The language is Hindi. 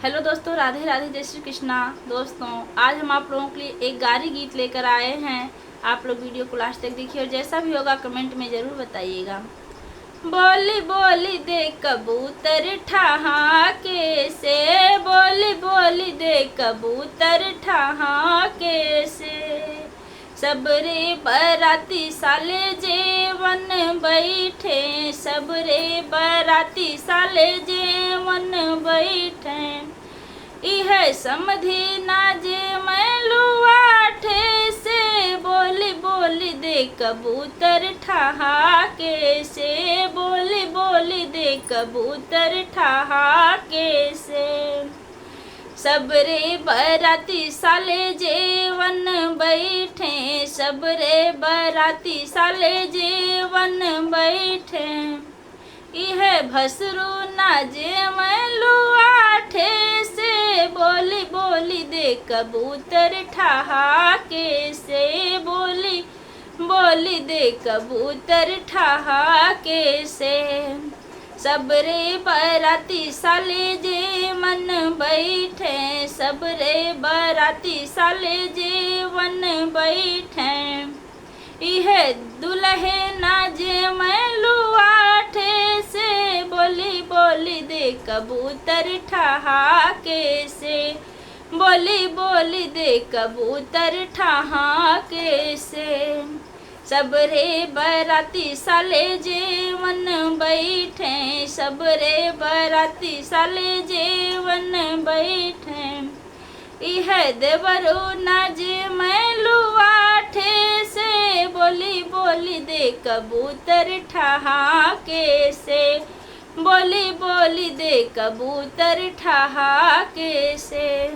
हेलो दोस्तों, राधे राधे, जय श्री कृष्णा। दोस्तों, आज हम आप लोगों के लिए एक गारी गीत लेकर आए हैं। आप लोग वीडियो को लास्ट तक देखिए और जैसा भी होगा कमेंट में ज़रूर बताइएगा। बोली बोली दे कबूतर ठहाके से, बोली बोली दे कबूतर ठहाके से, सबरे बराती साले जेवन बैठे, सबरे बराती साले जेवन बैठे, इह समधी ना जे मैं लुआठे से, बोली बोली दे कबूतर ठहाके से, बोली बोली दे कबूतर ठहाके से, सबरे बराती साले जेवन बैठे, सबरे बराती साले जेवन बैठे, इह भसरू ना जे मैं लुआठे से, बोली बोली दे कबूतर ठहाके से, बोली बोली दे कबूतर ठहाके से, सबरे बराती साले जे मन बैठे, सबरे बराती साले जे वन बैठे, इह दुल्हे ना जे मैं लुआठे से, बोली बोली दे कबूतर ठहाके से, बोली बोली दे कबूतर ठहाके से, सबरे बराती साले जेवन बैठे, सबरे बराती साले जेवन बैठे, इह देवरू ना जे मैं लुआठे से, बोली बोली दे कबूतर ठहाके से, बोली बोली दे कबूतर ठहाके से।